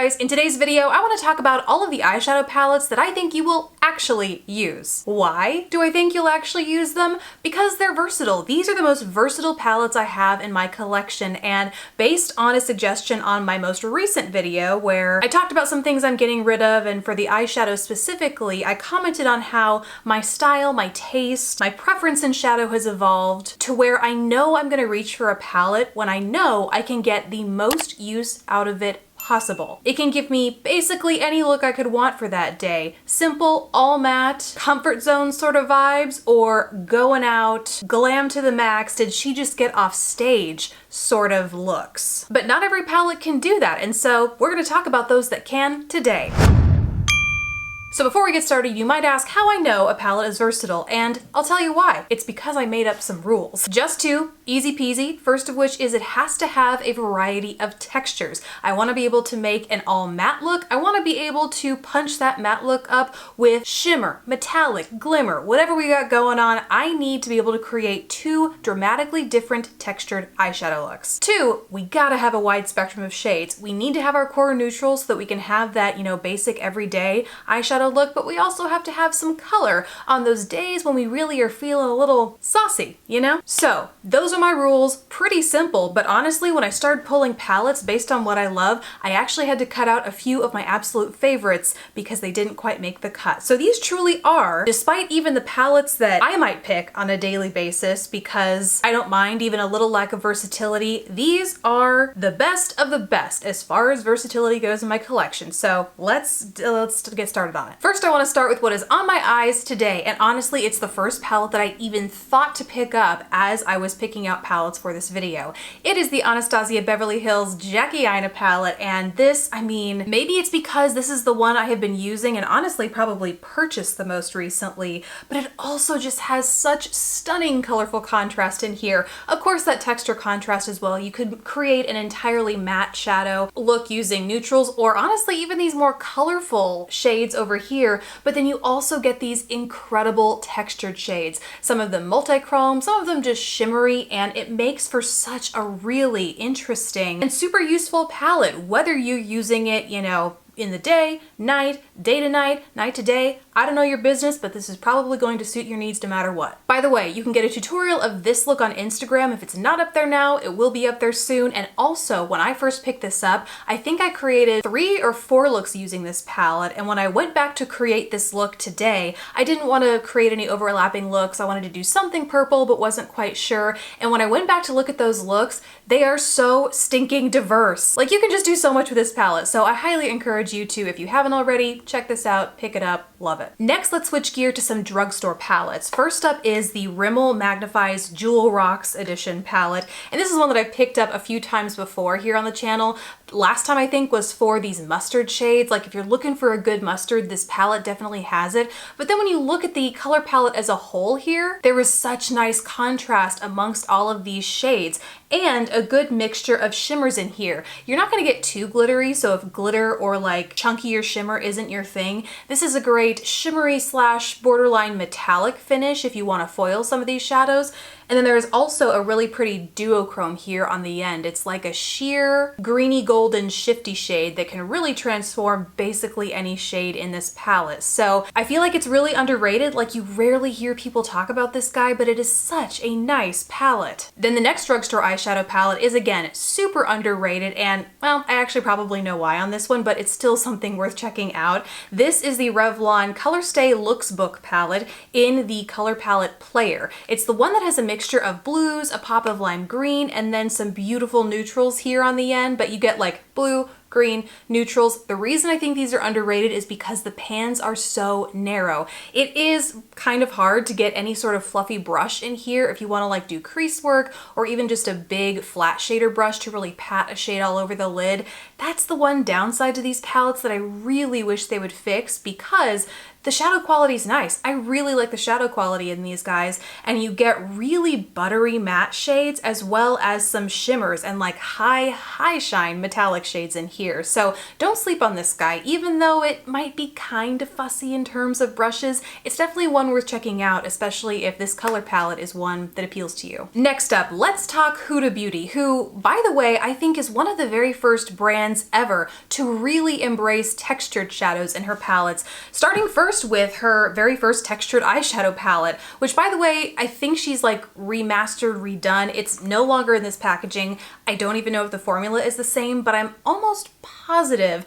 guys, in today's video I want to talk about all of the eyeshadow palettes that I think you will actually use. Why do I think you'll actually use them? Because they're versatile. These are the most versatile palettes I have in my collection, and based on a suggestion on my most recent video where I talked about some things I'm getting rid of, and for the eyeshadow specifically, I commented on how my style, my taste, my preference in shadow has evolved to where I know I'm gonna reach for a palette when I know I can get the most use out of it possible. It can give me basically any look I could want for that day. Simple, all matte, comfort zone sort of vibes, or going out, glam to the max, did she just get off stage sort of looks. But not every palette can do that, and so we're gonna talk about those that can today. So before we get started, you might ask how I know a palette is versatile, and I'll tell you why. It's because I made up some rules. Just two, easy peasy. First of which is it has to have a variety of textures. I want to be able to make an all matte look. I want to be able to punch that matte look up with shimmer, metallic, glimmer, whatever we got going on. I need to be able to create two dramatically different textured eyeshadow looks. Two, we gotta have a wide spectrum of shades. We need to have our core neutrals so that we can have that, basic everyday eyeshadow look, but we also have to have some color on those days when we really are feeling a little saucy, So those are my rules, pretty simple, but honestly, when I started pulling palettes based on what I love, I actually had to cut out a few of my absolute favorites because they didn't quite make the cut. So these truly are, despite even the palettes that I might pick on a daily basis because I don't mind even a little lack of versatility, these are the best of the best as far as versatility goes in my collection. So let's get started on it. First, I want to start with what is on my eyes today, and honestly, it's the first palette that I even thought to pick up as I was picking out palettes for this video. It is the Anastasi Beverly Hills Jacquie palette, and this, maybe it's because this is the one I have been using and honestly probably purchased the most recently, but it also just has such stunning colorful contrast in here. Of course, that texture contrast as well. You could create an entirely matte shadow look using neutrals, or honestly, even these more colorful shades over here, but then you also get these incredible textured shades. Some of them multi-chrome, some of them just shimmery, and it makes for such a really interesting and super useful palette, whether you're using it, in the day, night, day to night, night to day. I don't know your business, but this is probably going to suit your needs no matter what. By the way, you can get a tutorial of this look on Instagram. If it's not up there now, it will be up there soon. And also, when I first picked this up, I think I created 3 or 4 looks using this palette. And when I went back to create this look today, I didn't want to create any overlapping looks. I wanted to do something purple, but wasn't quite sure. And when I went back to look at those looks, they are so stinking diverse. Like, you can just do so much with this palette. So I highly encourage you to, if you haven't already, check this out, pick it up, love it. Next, let's switch gear to some drugstore palettes. First up is the Rimmel Magnifies Jewel Rocks Edition palette, and this is one that I picked up a few times before here on the channel. Last time I think was for these mustard shades. Like, if you're looking for a good mustard, this palette definitely has it. But then when you look at the color palette as a whole here, there is such nice contrast amongst all of these shades and a good mixture of shimmers in here. You're not gonna get too glittery, so if glitter or like chunkier shimmer isn't your thing, this is a great shimmery slash borderline metallic finish if you wanna foil some of these shadows. And then there's also a really pretty duochrome here on the end. It's like a sheer greeny golden shifty shade that can really transform basically any shade in this palette. So I feel like it's really underrated. Like, you rarely hear people talk about this guy, but it is such a nice palette. Then the next drugstore eyeshadow palette is, again, super underrated, and well, I actually probably know why on this one, but it's still something worth checking out. This is the Revlon Color Stay Looks Book palette in the color palette Player. It's the one that has a mixture of blues, a pop of lime green, and then some beautiful neutrals here on the end, but you get like blue, green, neutrals. The reason I think these are underrated is because the pans are so narrow. It is kind of hard to get any sort of fluffy brush in here if you want to like do crease work, or even just a big flat shader brush to really pat a shade all over the lid. That's the one downside to these palettes that I really wish they would fix, because the shadow quality is nice. I really like the shadow quality in these guys, and you get really buttery matte shades as well as some shimmers and like high shine metallic shades in here. So don't sleep on this guy. Even though it might be kind of fussy in terms of brushes, it's definitely one worth checking out, especially if this color palette is one that appeals to you. Next up, let's talk Huda Beauty, who, by the way, I think is one of the very first brands ever to really embrace textured shadows in her palettes, starting first with her very first textured eyeshadow palette, which, by the way, I think she's like remastered, redone. It's no longer in this packaging. I don't even know if the formula is the same, but I'm almost positive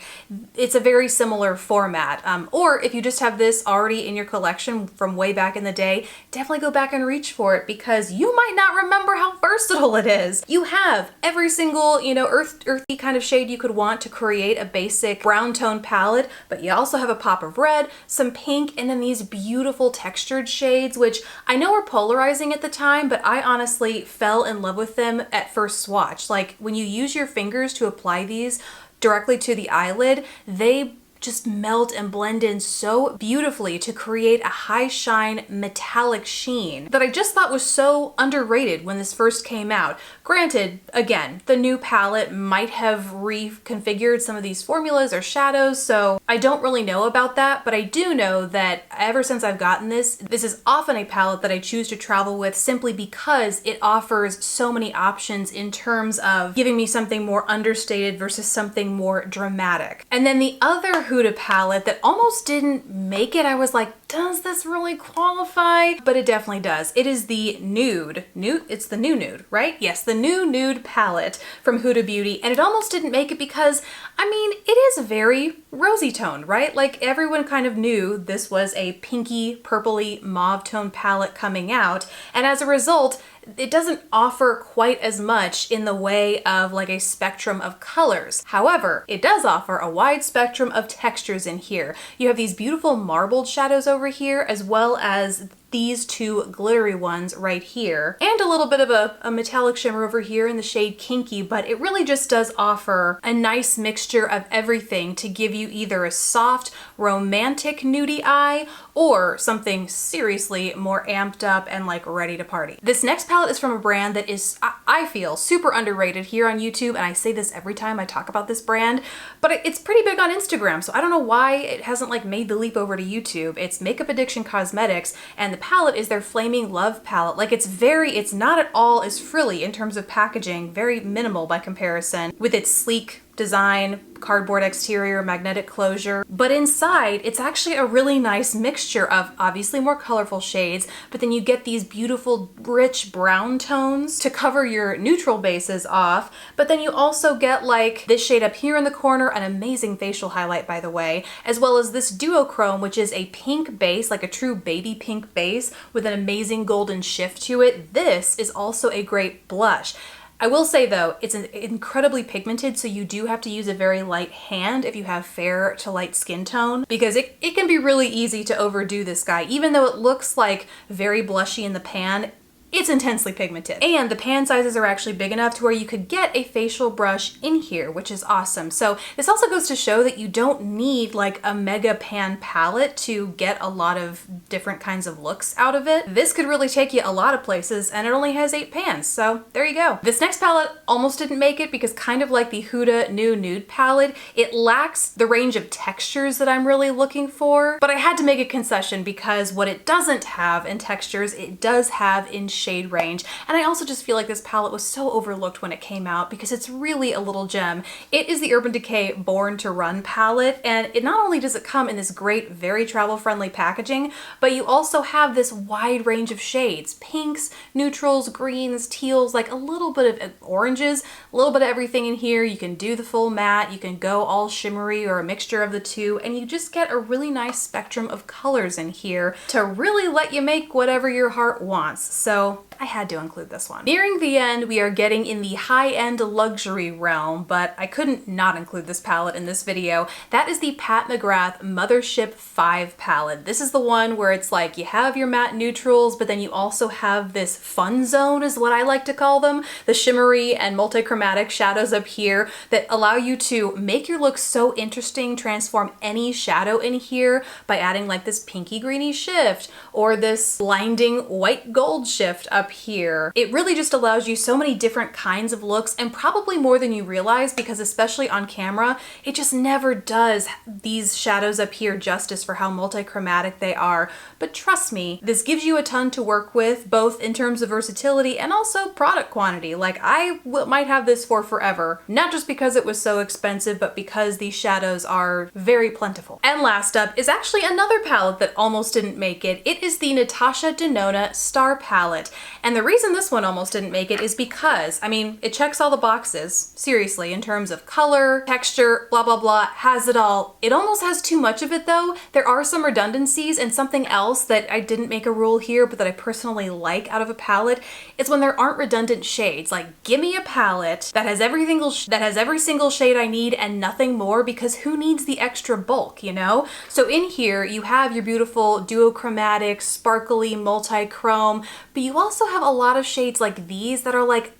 it's a very similar format. Or if you just have this already in your collection from way back in the day, definitely go back and reach for it because you might not remember how versatile it is. You have every single, you know, earthy kind of shade you could want to create a basic brown tone palette, but you also have a pop of red, some pink, and then these beautiful textured shades, which I know were polarizing at the time, but I honestly fell in love with them at first swatch. Like when you use your fingers to apply these directly to the eyelid, they just melt and blend in so beautifully to create a high shine metallic sheen that I just thought was so underrated when this first came out. Granted, again, the new palette might have reconfigured some of these formulas or shadows, so I don't really know about that, but I do know that ever since I've gotten this is often a palette that I choose to travel with simply because it offers so many options in terms of giving me something more understated versus something more dramatic. And then the other Huda palette that almost didn't make it, I was like, does this really qualify? But it definitely does. It is the nude, it's the new nude, right? Yes, the new nude palette from Huda Beauty, and it almost didn't make it because, I mean, it is very rosy toned, right? Like everyone kind of knew this was a pinky, purpley, mauve tone palette coming out, and as a result, it doesn't offer quite as much in the way of like a spectrum of colors. However, it does offer a wide spectrum of textures in here. You have these beautiful marbled shadows over here, as well as these two glittery ones right here, and a little bit of a metallic shimmer over here in the shade Kinky, but it really just does offer a nice mixture of everything to give you either a soft, romantic nudie eye or something seriously more amped up and like ready to party. This next palette is from a brand that is, I feel, super underrated here on YouTube, and I say this every time I talk about this brand, but it's pretty big on Instagram, so I don't know why it hasn't like made the leap over to YouTube. It's Makeup Addiction Cosmetics, and the palette is their Flaming Love palette. Like it's not at all as frilly in terms of packaging, very minimal by comparison, with its sleek design, cardboard exterior, magnetic closure, but inside it's actually a really nice mixture of obviously more colorful shades, but then you get these beautiful rich brown tones to cover your neutral bases off, but then you also get like this shade up here in the corner, an amazing facial highlight by the way, as well as this duochrome, which is a pink base, like a true baby pink base with an amazing golden shift to it. This is also a great blush. I will say though, it's incredibly pigmented, so you do have to use a very light hand if you have fair to light skin tone, because it can be really easy to overdo this guy. Even though it looks like very blushy in the pan, it's intensely pigmented. And the pan sizes are actually big enough to where you could get a facial brush in here, which is awesome. So this also goes to show that you don't need like a mega pan palette to get a lot of different kinds of looks out of it. This could really take you a lot of places, and it only has 8 pans, so there you go. This next palette almost didn't make it because, kind of like the Huda New Nude palette, it lacks the range of textures that I'm really looking for, but I had to make a concession because what it doesn't have in textures, it does have in shade range. And I also just feel like this palette was so overlooked when it came out because it's really a little gem. It is the Urban Decay Born to Run palette, and it not only does it come in this great, very travel-friendly packaging, but you also have this wide range of shades. Pinks, neutrals, greens, teals, like a little bit of oranges, a little bit of everything in here. You can do the full matte, you can go all shimmery or a mixture of the two, and you just get a really nice spectrum of colors in here to really let you make whatever your heart wants. So I had to include this one. Nearing the end, we are getting in the high-end luxury realm, but I couldn't not include this palette in this video. That is the Pat McGrath Mothership 5 palette. This is the one where it's like you have your matte neutrals, but then you also have this fun zone is what I like to call them. The shimmery and multichromatic shadows up here that allow you to make your look so interesting, transform any shadow in here by adding like this pinky greeny shift or this blinding white gold shift up here. It really just allows you so many different kinds of looks, and probably more than you realize, because especially on camera, it just never does these shadows up here justice for how multichromatic they are. But trust me, this gives you a ton to work with, both in terms of versatility and also product quantity. Like I might have this for forever, not just because it was so expensive, but because these shadows are very plentiful. And last up is actually another palette that almost didn't make it. It is the Natasha-Nonna Star palette. And the reason this one almost didn't make it is because, I mean, it checks all the boxes, seriously, in terms of color, texture, blah, blah, blah, has it all. It almost has too much of it though. There are some redundancies, and something else that I didn't make a rule here, but that I personally like out of a palette is when there aren't redundant shades. Like, give me a palette that has every single shade I need and nothing more, because who needs the extra bulk, you know? So in here, you have your beautiful duochromatic, sparkly, multi-chrome, but you also have a lot of shades like these that are like,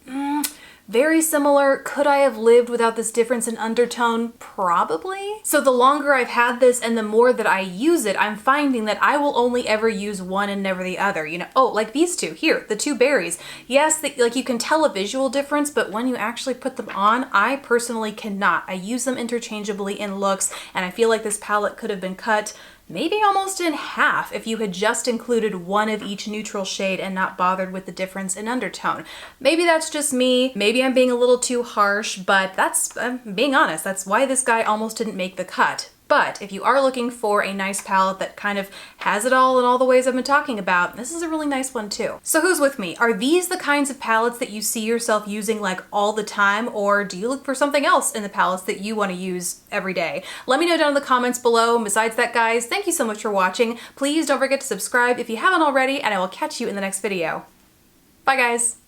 very similar. Could I have lived without this difference in undertone? Probably. So the longer I've had this and the more that I use it, I'm finding that I will only ever use one and never the other. You know, oh, like these two here, the two berries. Yes, like you can tell a visual difference, but when you actually put them on, I personally cannot. I use them interchangeably in looks, and I feel like this palette could have been cut maybe almost in half if you had just included one of each neutral shade and not bothered with the difference in undertone. Maybe that's just me, maybe I'm being a little too harsh, but I'm being honest, that's why this guy almost didn't make the cut. But if you are looking for a nice palette that kind of has it all in all the ways I've been talking about, this is a really nice one too. So who's with me? Are these the kinds of palettes that you see yourself using like all the time, or do you look for something else in the palettes that you want to use every day? Let me know down in the comments below. And besides that, guys, thank you so much for watching. Please don't forget to subscribe if you haven't already, and I will catch you in the next video. Bye, guys.